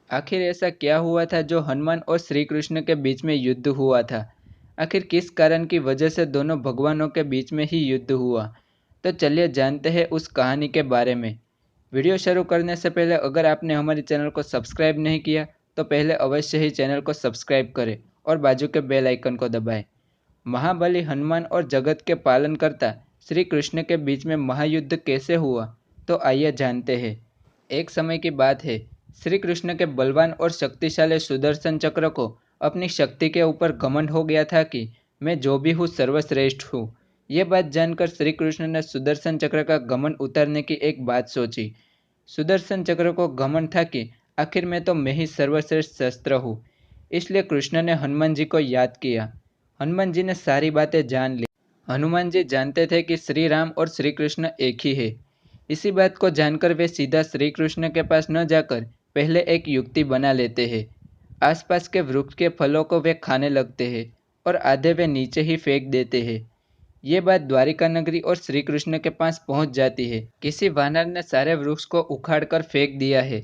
आखिर ऐसा क्या हुआ था जो हनुमान और श्री कृष्ण के बीच में युद्ध हुआ था? आखिर किस कारण की वजह से दोनों भगवानों के बीच में ही युद्ध हुआ? तो चलिए जानते हैं उस कहानी के बारे में। वीडियो शुरू करने से पहले अगर आपने हमारे चैनल को सब्सक्राइब नहीं किया तो पहले अवश्य ही चैनल को सब्सक्राइब करें और बाजू के बेल आइकन को दबाएं। महाबली हनुमान और जगत के पालनकर्ता श्री कृष्ण के बीच में महायुद्ध कैसे हुआ? तो आइए जानते हैं। एक समय की बात है, श्री कृष्ण के बलवान और शक्तिशाली सुदर्शन चक्र को अपनी शक्ति के ऊपर घमंड हो गया था कि मैं जो भी हूँ सर्वश्रेष्ठ हूँ। ये बात जानकर श्री कृष्ण ने सुदर्शन चक्र का घमंड उतारने की एक बात सोची। सुदर्शन चक्र को घमंड था कि आखिर में तो मैं ही सर्वश्रेष्ठ शस्त्र हूँ। इसलिए कृष्ण ने हनुमान जी को याद किया। हनुमान जी ने सारी बातें जान ली। हनुमान जी जानते थे कि श्री राम और श्री कृष्ण एक ही है। इसी बात को जानकर वे सीधा श्री कृष्ण के पास न जाकर पहले एक युक्ति बना लेते हैं। आसपास के वृक्ष के फलों को वे खाने लगते हैं और आधे वे नीचे ही फेंक देते हैं। ये बात द्वारिका नगरी और श्री कृष्ण के पास पहुंच जाती है। किसी वानर ने सारे वृक्ष को उखाड़कर फेंक दिया है।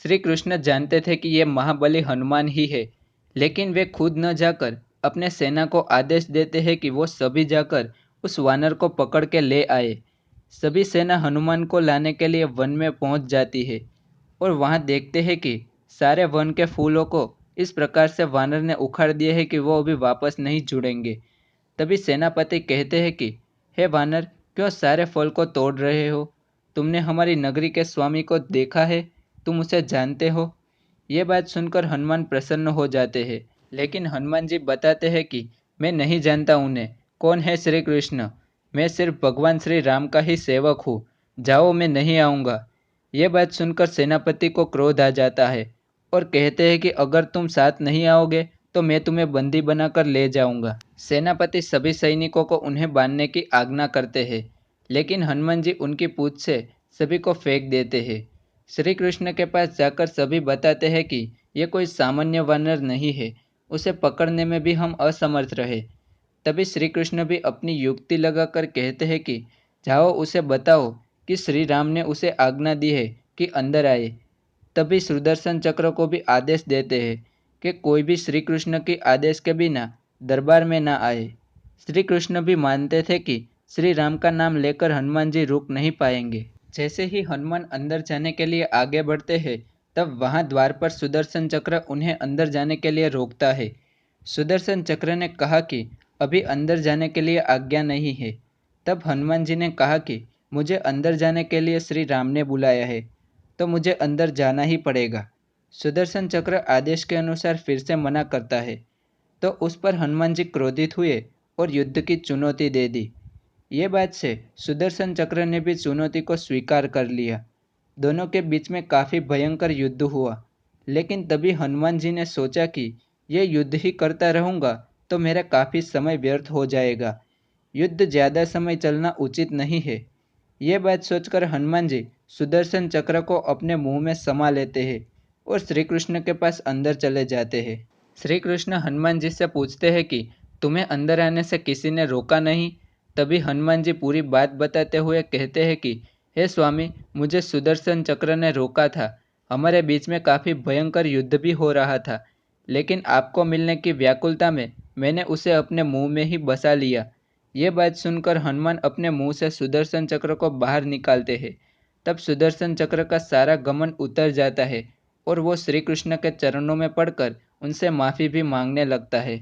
श्री कृष्ण जानते थे कि ये महाबली हनुमान ही है, लेकिन वे खुद न जाकर अपने सेना को आदेश देते हैं कि वो सभी जाकर उस वानर को पकड़ के ले आए। सभी सेना हनुमान को लाने के लिए वन में पहुंच जाती है और वहां देखते हैं कि सारे वन के फूलों को इस प्रकार से वानर ने उखाड़ दिए हैं कि वो अभी वापस नहीं जुड़ेंगे। तभी सेनापति कहते हैं कि हे वानर, क्यों सारे फल को तोड़ रहे हो? तुमने हमारी नगरी के स्वामी को देखा है? तुम उसे जानते हो? ये बात सुनकर हनुमान प्रसन्न हो जाते हैं, लेकिन हनुमान जी बताते हैं कि मैं नहीं जानता उन्हें। कौन है श्री कृष्ण? मैं सिर्फ भगवान श्री राम का ही सेवक हूँ। जाओ, मैं नहीं आऊँगा। ये बात सुनकर सेनापति को क्रोध आ जाता है और कहते हैं कि अगर तुम साथ नहीं आओगे तो मैं तुम्हें बंदी बनाकर ले जाऊंगा। सेनापति सभी सैनिकों को उन्हें बांधने की आज्ञा करते हैं, लेकिन हनुमान जी उनकी पूंछ से सभी को फेंक देते हैं। श्री कृष्ण के पास जाकर सभी बताते हैं कि ये कोई सामान्य वानर नहीं है, उसे पकड़ने में भी हम असमर्थ रहे। तभी श्री कृष्ण भी अपनी युक्ति लगाकर कहते हैं कि जाओ, उसे बताओ कि श्री राम ने उसे आज्ञा दी है कि अंदर आए। तभी सुदर्शन चक्र को भी आदेश देते हैं कि कोई भी श्री कृष्ण के आदेश के बिना दरबार में न आए। श्री कृष्ण भी मानते थे कि श्री राम का नाम लेकर हनुमान जी रुक नहीं पाएंगे। जैसे ही हनुमान अंदर जाने के लिए आगे बढ़ते हैं, तब वहां द्वार पर सुदर्शन चक्र उन्हें अंदर जाने के लिए रोकता है। सुदर्शन चक्र ने कहा कि अभी अंदर जाने के लिए आज्ञा नहीं है। तब हनुमान जी ने कहा कि मुझे अंदर जाने के लिए श्री राम ने बुलाया है, तो मुझे अंदर जाना ही पड़ेगा। सुदर्शन चक्र आदेश के अनुसार फिर से मना करता है, तो उस पर हनुमान जी क्रोधित हुए और युद्ध की चुनौती दे दी। ये बात से सुदर्शन चक्र ने भी चुनौती को स्वीकार कर लिया। दोनों के बीच में काफ़ी भयंकर युद्ध हुआ, लेकिन तभी हनुमान जी ने सोचा कि ये युद्ध ही करता रहूँगा तो मेरा काफ़ी समय व्यर्थ हो जाएगा। युद्ध ज़्यादा समय चलना उचित नहीं है। ये बात सोचकर हनुमान जी सुदर्शन चक्र को अपने मुंह में समा लेते हैं और श्री कृष्ण के पास अंदर चले जाते हैं। श्री कृष्ण हनुमान जी से पूछते हैं कि तुम्हें अंदर आने से किसी ने रोका नहीं? तभी हनुमान जी पूरी बात बताते हुए कहते हैं कि हे स्वामी, मुझे सुदर्शन चक्र ने रोका था। हमारे बीच में काफ़ी भयंकर युद्ध भी हो रहा था, लेकिन आपको मिलने की व्याकुलता में मैंने उसे अपने मुंह में ही बसा लिया। ये बात सुनकर हनुमान अपने मुंह से सुदर्शन चक्र को बाहर निकालते हैं। तब सुदर्शन चक्र का सारा घमंड उतर जाता है और वो श्री कृष्ण के चरणों में पड़कर उनसे माफ़ी भी मांगने लगता है।